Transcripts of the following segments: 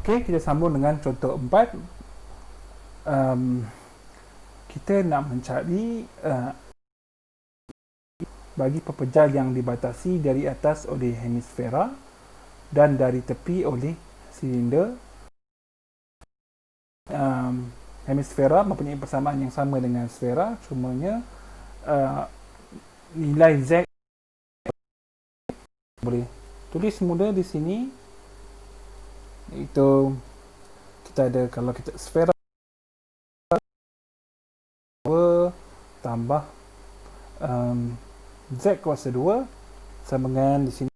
Okey, kita sambung dengan contoh 4. Kita nak mencari bagi pepejal yang dibatasi dari atas oleh hemisfera dan dari tepi oleh silinder. Hemisfera mempunyai persamaan yang sama dengan sfera, cumanya nilai Z boleh tulis mula di sini, iaitu kita ada, kalau kita sfera 2 tambah Z kuasa 2 sama dengan di sini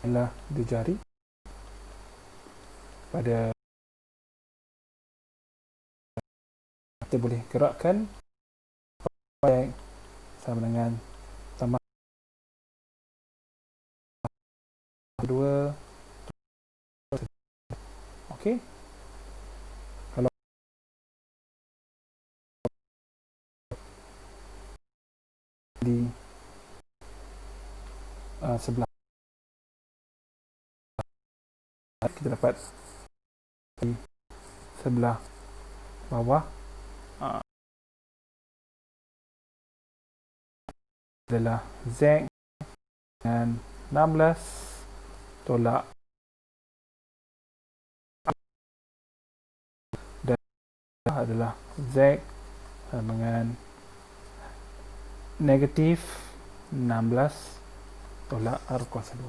adalah 2 jari pada kita boleh gerakkan sama dengan tambah 2. Okey, kalau di sebelah kita dapat di sebelah bawah adalah Z dengan 16 tolak dan adalah Z dengan negatif 16 tolak R kuasa 2.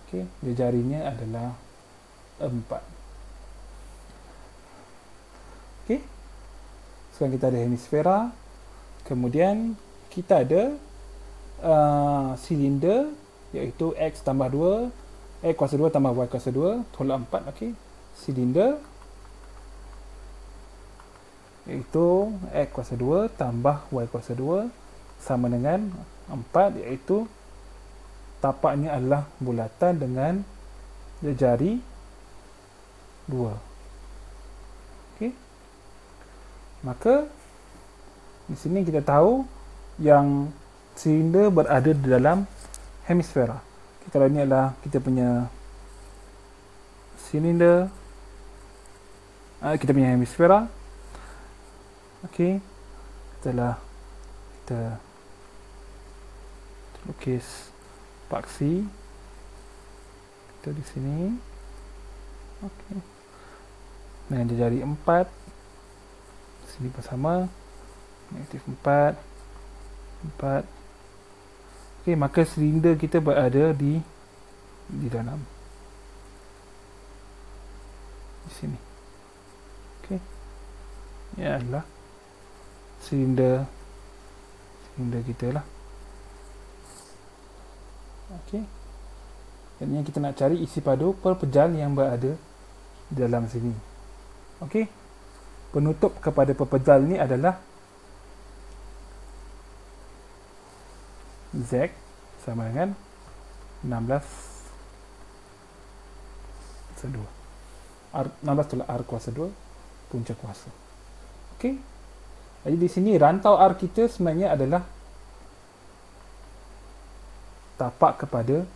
Okey, jarinya adalah 4. Okey, sekarang kita ada hemisfera, kemudian kita ada silinder, iaitu X tambah 2, X kuasa 2 tambah Y kuasa 2 tolak 4. Okey, silinder iaitu X kuasa 2 tambah Y kuasa 2 sama dengan 4, iaitu tapaknya adalah bulatan dengan jari 2. Okey, maka di sini kita tahu yang silinder berada di dalam hemisfera. Okay, kalau ini adalah kita punya silinder, kita punya hemisfera. Okey, setelah kita lukis paksi kita di sini. Okey, dengan jari 4 sini bersama negatif 4. Okey, maka silinder kita berada di dalam di sini. Okey, ini adalah silinder kita lah. Okey, jadi kita nak cari isi padu pepejal yang berada di dalam sini. Okey, penutup kepada pepejal ini adalah Z sama dengan 16 kuasa 2. 16 tolak R kuasa 2 punca kuasa. Okey, jadi di sini rantau R kita sebenarnya adalah tapak kepada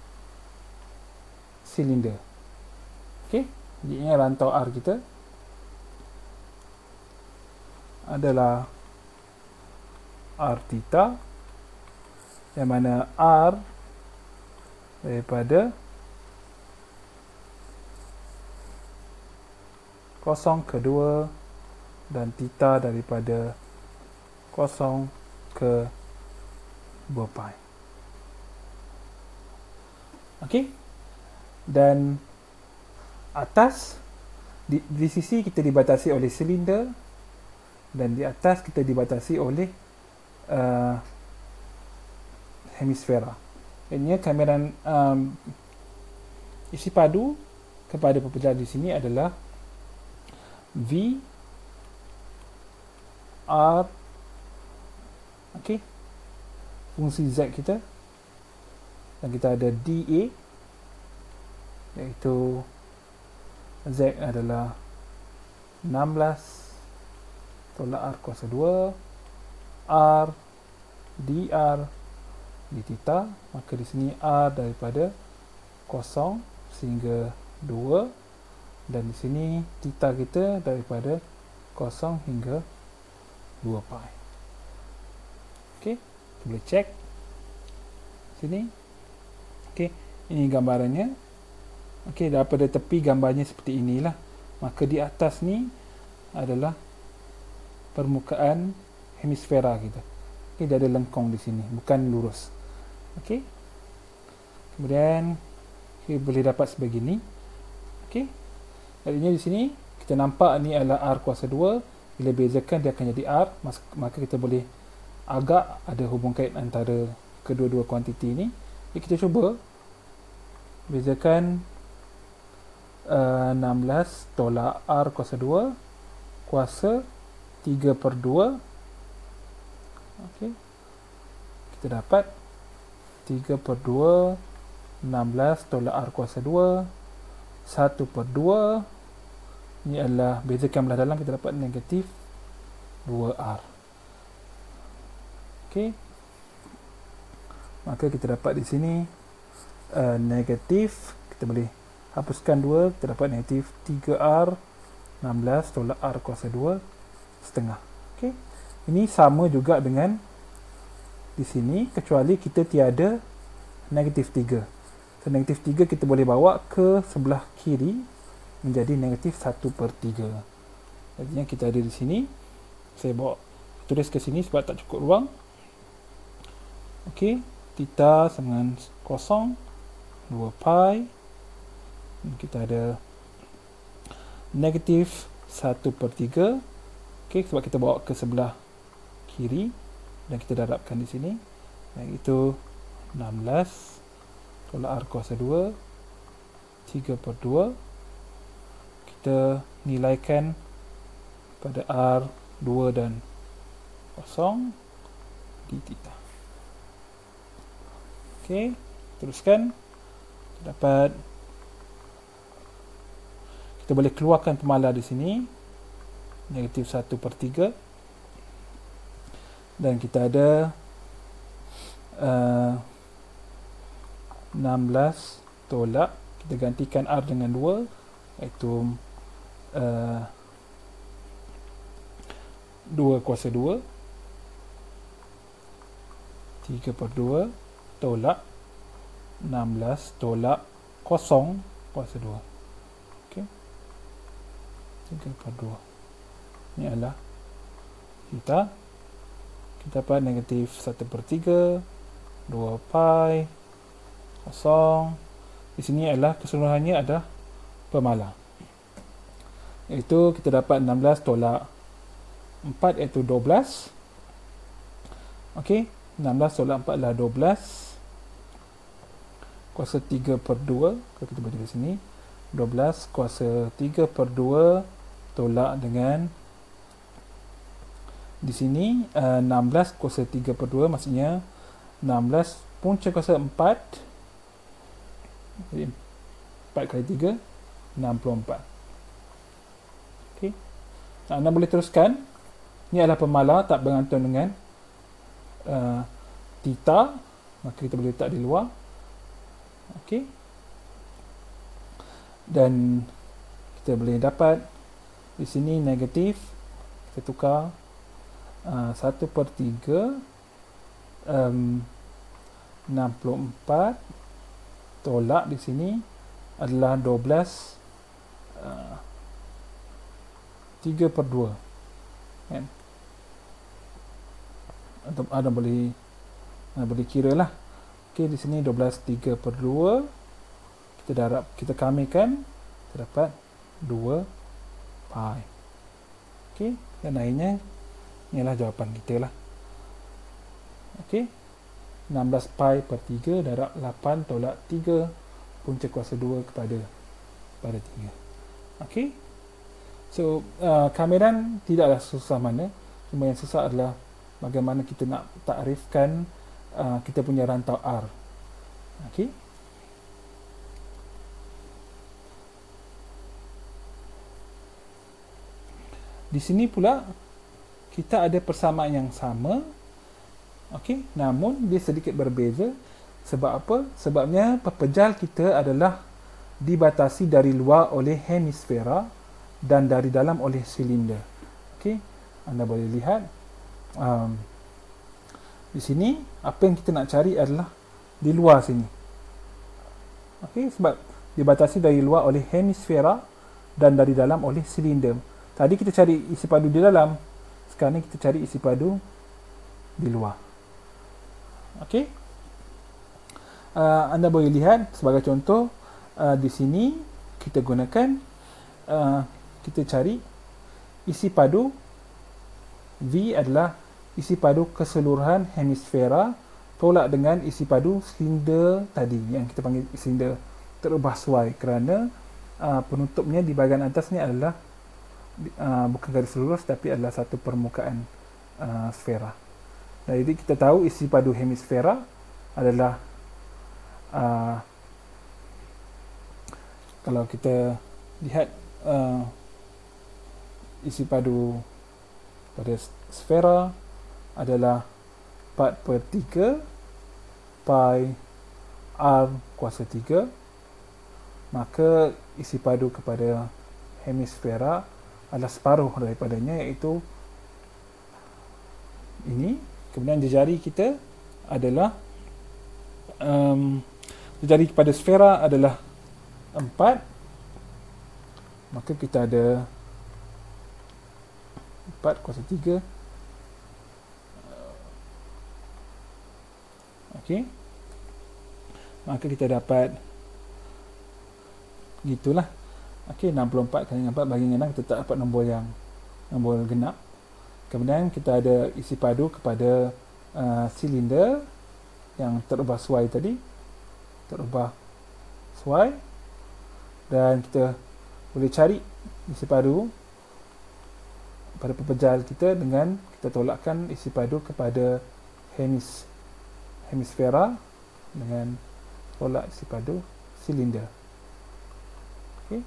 silinder. Okey, jadi ini rantau R kita adalah R theta, yang mana R daripada 0 ke 2 dan theta daripada 0 ke 2 pi. Okey, dan atas di sisi kita dibatasi oleh silinder dan di atas kita dibatasi oleh hemisfera. Ini kameran isi padu kepada pepejal di sini adalah V R. Okey, fungsi Z kita, dan kita ada dA, iaitu Z adalah 16 tolak R kuasa 2, R dr d theta, maka di sini r daripada 0 sehingga 2, dan di sini theta kita daripada 0 hingga 2 pi. Okey, kita boleh check sini. Okey, ini gambarannya. Okey, daripada tepi gambarnya seperti inilah. Maka di atas ni adalah permukaan hemisfera kita. Okey, dia ada lengkung di sini, bukan lurus. Okey. Kemudian kita boleh dapat sebegini. Okey. Artinya di sini kita nampak ni adalah R kuasa 2. Bila bezakan dia akan jadi R, maka kita boleh agak ada hubung kait antara kedua-dua kuantiti ni. Jadi kita cuba bezakan 16 tolak R kuasa 2 kuasa 3/2. Okey. Kita dapat 3/2 16 tolak R kuasa 2 1/2. Ini adalah bezakan belah dalam, kita dapat negatif 2R. Okey. Maka kita dapat di sini negatif, kita boleh hapuskan 2, kita dapat negatif 3R 16 tolak R kuasa 2 setengah. Okey. Ini sama juga dengan di sini, kecuali kita tiada negatif 3. So, negatif 3 kita boleh bawa ke sebelah kiri menjadi negatif 1/3. Jadi kita ada di sini. Saya bawa tulis ke sini sebab tak cukup ruang. Okey, theta sama dengan 0, 2 pi. Dan kita ada negatif 1/3. Okey, sebab kita bawa ke sebelah kiri dan kita darabkan di sini. Iaitu 16 tolak R kuasa 2 3/2. Kita nilaikan pada R 2 dan 0 d theta. Okey, teruskan. Kita dapat, kita boleh keluarkan pemala di sini negatif 1/3, dan kita ada 16 tolak, kita gantikan R dengan 2, iaitu 2 kuasa 2 3/2 tolak 16 tolak 0 kuasa 2. Okey, 3/2. Ini adalah theta. Kita dapat negatif 1/3 2 pi 0. Di sini adalah keseluruhannya adalah pemala. Iaitu kita dapat 16 tolak 4 iaitu 12. Okey, 16 tolak 4 adalah 12 kuasa 3/2. Kalau kita baca di sini 12 kuasa 3/2 tolak dengan di sini 16 kuasa 3/2, maksudnya 16 punca kuasa 4. Jadi 4 kali 3 64. Okey. Anda boleh teruskan. Ini adalah pemala tak bergantung dengan theta, maka kita boleh letak di luar. Okey. Dan kita boleh dapat di sini negatif, kita tukar 1/3 64 tolak di sini adalah 12 3/2, kan? Atau ada boleh kira lah. Okey, di sini 12 3/2, kita darab, kita kamikan, kita dapat 2 pi. Okey, dan akhirnya inilah jawapan kita lah. Okey, 16 pi per 3 darab 8 tolak 3 punca kuasa 2 pada 3. Okey. So, kameran tidaklah susah mana. Cuma yang susah adalah bagaimana kita nak takrifkan kita punya rantau R. Okey. Di sini pula kita ada persamaan yang sama. Okey, namun dia sedikit berbeza. Sebab apa? Sebabnya pepejal kita adalah dibatasi dari luar oleh hemisfera dan dari dalam oleh silinder. Okey, anda boleh lihat di sini apa yang kita nak cari adalah di luar sini. Okey, sebab dibatasi dari luar oleh hemisfera dan dari dalam oleh silinder. Tadi kita cari isi padu di dalam, sekarang ni kita cari isi padu di luar. Okey, anda boleh lihat sebagai contoh di sini kita gunakan kita cari isi padu V adalah isi padu keseluruhan hemisfera tolak dengan isi padu silinder tadi yang kita panggil silinder terubah suai, kerana penutupnya di bahagian atas ni adalah bukan garis lurus tapi adalah satu permukaan sfera. Jadi kita tahu isi padu hemisfera adalah kalau kita lihat isi padu pada sfera adalah 4/3 pi r kuasa 3, maka isi padu kepada hemisfera adalah separuh daripadanya, iaitu ini. Kemudian jejari kita adalah jejari kepada sfera adalah 4, maka kita ada 4 kuasa 3. Okey, maka kita dapat gitulah. Okey, 64 kali 4 bagi dengan 6, kita tak dapat nombor genap. Kemudian kita ada isi padu kepada silinder yang terubah suai tadi, dan kita boleh cari isi padu pada pepejal kita dengan kita tolakkan isi padu kepada hemisfera dengan tolak isi padu silinder. Okey,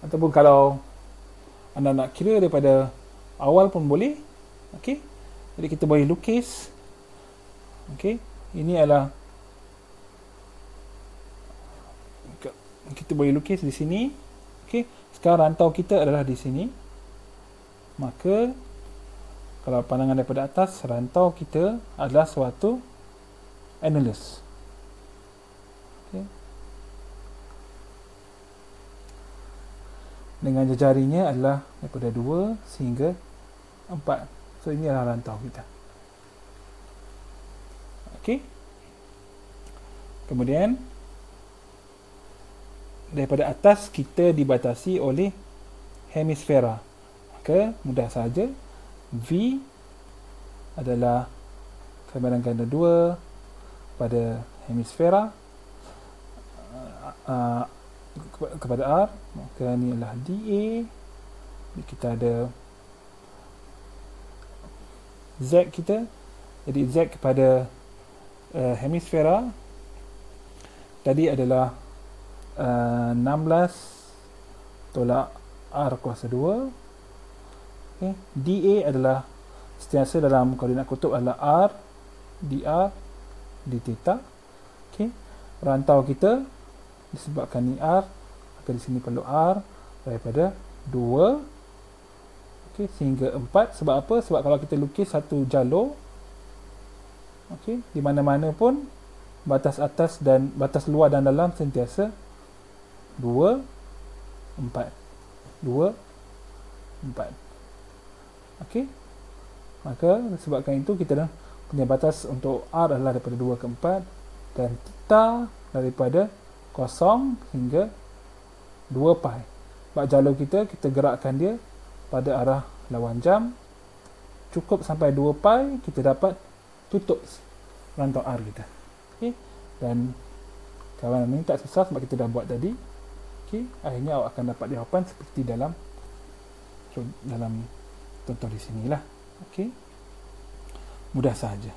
ataupun kalau anda nak kira daripada awal pun boleh. Okey, jadi kita boleh lukis. Okey, ini adalah kita boleh lukis di sini. Okey, sekarang rantau kita adalah di sini. Maka kalau pandangan daripada atas, rantau kita adalah suatu annulus. Okey, dengan jejarinya adalah daripada 2 sehingga 4. So ini adalah rantau kita. Okey, kemudian daripada atas kita dibatasi oleh hemisfera, maka mudah saja V adalah kelebihan ganda 2 pada hemisfera kepada R, maka ini adalah dA. Kita ada Z kita, jadi Z kepada hemisfera tadi adalah 16 tolak R kuasa 2. Okay. dA adalah sentiasa dalam koordinat kutub adalah R dr d theta. Okay. Rantau kita disebabkan ni R, maka di sini perlu R daripada 2 sehingga 4. Sebab apa? Sebab kalau kita lukis satu jalur, di mana-mana pun batas atas dan batas luar dan dalam sentiasa 2, 4. 2, 4. Okey. Maka disebabkan itu kita dah punya batas untuk R adalah daripada 2 ke 4 dan theta daripada 0 hingga 2 pi. Sebab jalur kita gerakkan dia pada arah lawan jam, cukup sampai 2 pi kita dapat tutup rantau R kita. Okey, dan kawan ini tak susah sebab kita dah buat tadi. Okey, akhirnya awak akan dapat jawapan seperti dalam contoh di sinilah. Okey, mudah sahaja.